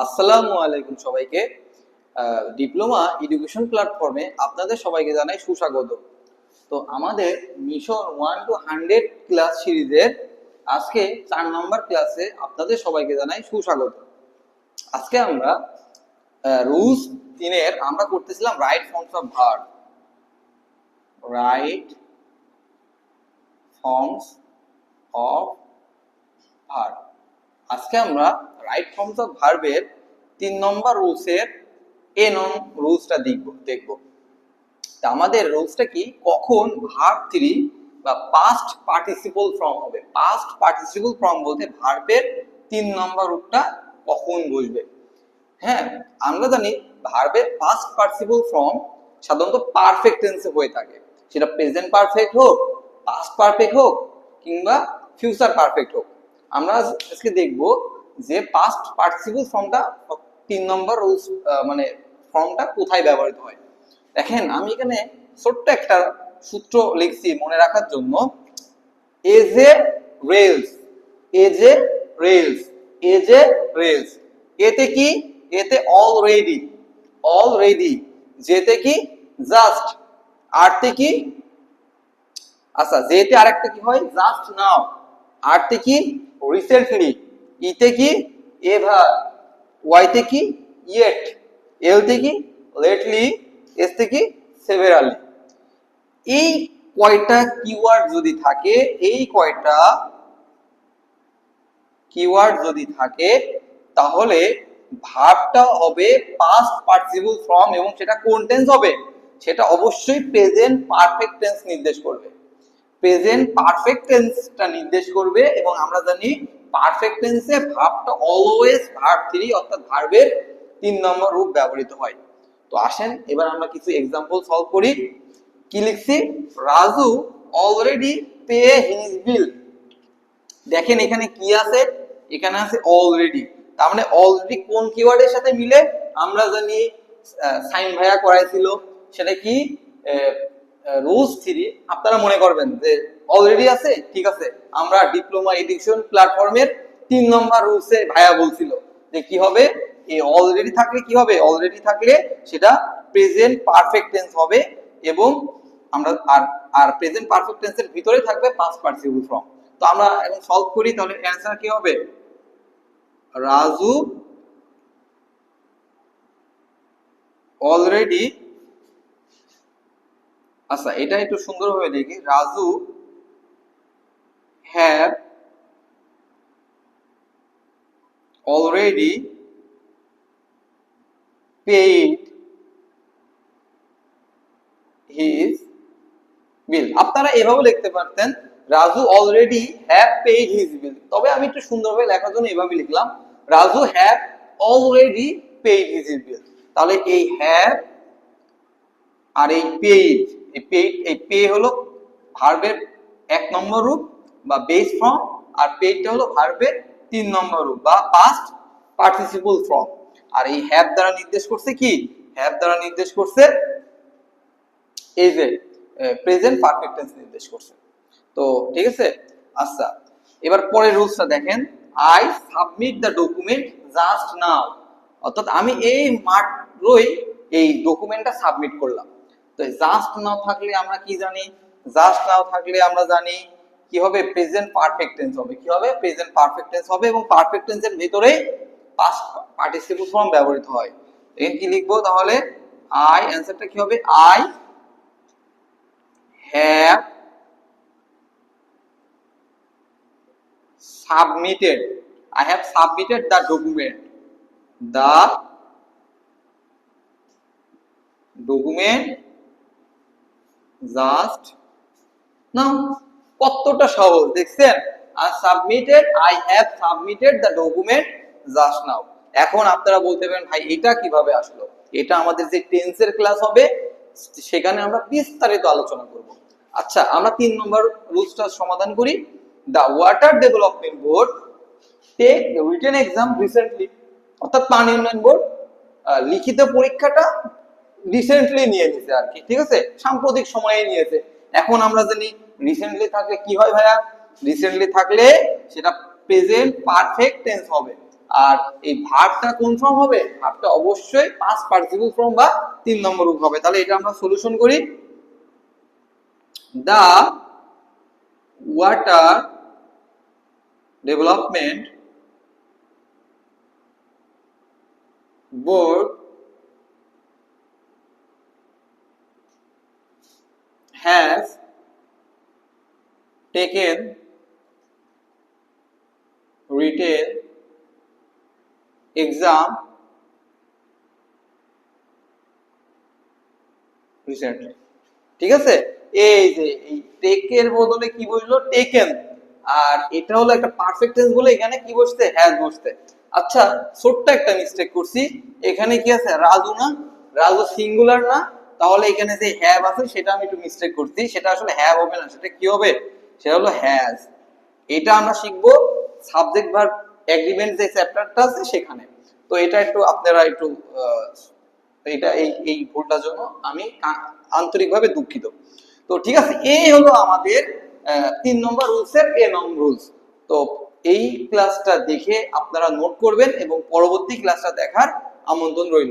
আসসালামু আলাইকুম সবাইকে। ডিপ্লোমা এডুকেশন প্ল্যাটফর্মে আপনাদের সবাইকে জানাই সুস্বাগত। তো আমাদের মিশন 1 to 100 ক্লাস সিরিজের আজকে 4 নম্বর ক্লাসে আপনাদের সবাইকে জানাই সুস্বাগত। আজকে আমরা রুলস 3 আমরা করতেছিলাম right forms of verb. Right forms of verb. আজকে আমরা রাইট ফর্মস অফ ভার্বের 3 নম্বর রুলসের এ নং রুলসটা দেখব। আমাদের রুলসটা কি, কখন ভার্ব 3 বা পাস্ট পার্টিসিপল ফর্ম হবে। পাস্ট পার্টিসিপল ফর্ম বলতে ভার্বের 3 নম্বর রূপটা কখন বসবে। হ্যাঁ, আমরা জানি ভার্বের পাস্ট পার্টিসিপল ফর্ম সাধারণত পারফেক্ট টেন্সে হয়ে থাকে, সেটা প্রেজেন্ট পারফেক্ট হোক, পাস্ট পারফেক্ট হোক কিংবা ফিউচার পারফেক্ট হোক। আমরা আজকে দেখব যে পাস্ট পার্টিসিপল ফর্মটা 3 নম্বর রুলস মানে ফর্মটা কোথায় ব্যবহৃত হয়। দেখেন, আমি এখানে ছোট্ট একটা সূত্র লিখছি মনে রাখার জন্য। As a rails, as a rails, as a rails. এতে কি, এতে অলরেডি, অলরেডি। যেতে কি, জাস্ট। আরতে কি, আচ্ছা যেতে আরেকটা কি হয়, জাস্ট নাও। আরতে কি, রিসেন্টলি। ইতে কি, এভার। ওয়াইতে কি, ইয়েট। এলতে কি, লেটলি। এসতে কি, সেভারালি। এই কয়টা কিওয়ার্ড যদি থাকে, এই কয়টা কিওয়ার্ড যদি থাকে, তাহলে ভার্বটা হবে পাস্ট পার্টিসিপল ফর্ম এবং সেটা কোন টেন্স হবে, সেটা অবশ্যই প্রেজেন্ট পারফেক্ট টেন্স নির্দেশ করবে। প্রেজেন্ট পারফেক্ট টেন্সটা নির্দেশ করবে এবং আমরা জানি পারফেক্ট টেন্সে ভার্বটা অলওয়েজ ভার্ব 3 অর্থাৎ ভার্বের 3 নম্বর রূপ ব্যবহৃত হয়। তো আসেন এবার আমরা কিছু एग्जांपल সলভ করি। কি লিখছি, রাজু অলরেডি পে হিজ বিল। দেখেন এখানে কি আছে, এখানে আছে অলরেডি। তার মানে অলরেডি কোন কিওয়ার্ডের সাথে মিলে, আমরা জানি সাইন ভাইয়া করাইছিল, সেটা কি রুলস 3। আপনারা মনে করবেন যে অলরেডি আছে, ঠিক আছে, আমরা ডিপ্লোমা এডুকেশন প্ল্যাটফর্মের 3 নম্বর রুলসে ভাইয়া বলছিল যে কি হবে, এই অলরেডি থাকলে কি হবে, অলরেডি থাকলে সেটা প্রেজেন্ট পারফেক্ট টেন্স হবে এবং আমরা আর প্রেজেন্ট পারফেক্ট টেন্সের ভিতরে থাকবে পাস্ট পার্টিসিপল ফর্ম। তো আমরা এখন সলভ করি, তাহলে অ্যানসার কি হবে, রাজু অলরেডি, আচ্ছা এটা একটু সুন্দরভাবে দেখি, Raju have already paid his bill. আপনারা এভাবে লিখতে পারতেন, Raju already have paid his bill. তবে আমি একটু সুন্দরভাবে লেখার জন্য এভাবে লিখলাম, Raju have already paid his bill. তাহলে এই হ্যাভ আর এই পেইড, এই পে হলো ভার্বের 1 নম্বর রূপ বা বেস ফর্ম, আর পেইডটা হলো ভার্বের 3 নম্বর রূপ বা পাস্ট পার্টিসিপল ফর্ম। আর এই হ্যাভ দ্বারা নির্দেশ করছে কি, হ্যাভ দ্বারা নির্দেশ করছে এই যে প্রেজেন্ট পারফেক্ট টেন্স নির্দেশ করছে। তো ঠিক আছে। আচ্ছা এবার পরের রুলসটা দেখেন, I submit the document just now. অর্থাৎ আমি এই মাত্রই এই ডকুমেন্টটা সাবমিট করলাম। তো জাস্ট নাও থাকলে আমরা কি জানি, জাস্ট নাও থাকলে আমরা জানি কি হবে, প্রেজেন্ট পারফেক্ট টেন্স হবে। কি হবে, প্রেজেন্ট পারফেক্ট টেন্স হবে এবং পারফেক্ট টেন্সের ভিতরে পাস্ট পার্টিসিপল ফর্ম ব্যবহৃত হয়। এখানে কি লিখবো তাহলে, আই, অ্যানসারটা কি হবে, I have submitted, I have submitted the document, the document just now। কতটা সহজ দেখছেন, আর submitted, I have submitted the document just now। এখন আপনারা বলতে পারেন ভাই এটা কিভাবে আসলো, এটা আমাদের যে টেন্সের ক্লাস হবে সেখানে আমরা বিস্তারিত আলোচনা করব। আচ্ছা আমরা 3 নম্বর রুলসটা সমাধান করি। The water development board take written exam recently. অর্থাৎ পানি উন্নয়ন বোর্ড লিখিত পরীক্ষাটা রিসেন্টলি নিয়ে নিয়েছে আর কি, ঠিক আছে, সাম্প্রতিক সময়ে নিয়েছে। এখন আমরা জানি রিসেন্টলি থাকলে কি হয় ভাইয়া, রিসেন্টলি থাকলে সেটা প্রেজেন্ট পারফেক্ট টেন্স হবে। আর এই ভার্বটা কোন ফর্ম হবে? ভার্বটা অবশ্যই পাস্ট পার্টিসিপল ফর্ম বা 3 নম্বর রূপ হবে। তাহলে এটা আমরা সলিউশন করি। The water development board has taken written exam recently। ঠিক আছে, এই যে এই টেকের বদলে কি বসলো? টেকেন। আর এটা হলো একটা পারফেক্ট টেন্স বলে এখানে কি বসতে? হ্যাজ বসতে। আচ্ছা, ছোট্ট একটা মিস্টেক করছি। এখানে কি আছে? রাজু না? রাজু সিঙ্গুলার না? তাহলে এখানে যে হ্যাভ আছে সেটা আমি একটু মিস্টেক করছি। সেটা আসলে হ্যাভ হবে না, সেটা কি হবে? সেটা হলো হ্যাজ। এটা আমরা শিখবো সাবজেক্ট ভার্ব এগ্রিমেন্ট যে চ্যাপ্টারটা আছে সেখানে। তো এটা একটু আপনারা একটু এটা এই ভুলটার জন্য আমি আন্তরিকভাবে দুঃখিত। তো ঠিক আছে, এই হলো আমাদের 3 নম্বর রুলসের এ নং রুলস। তো এই ক্লাসটা দেখে আপনারা নোট করবেন এবং পরবর্তী ক্লাসটা দেখার আমন্ত্রণ রইল।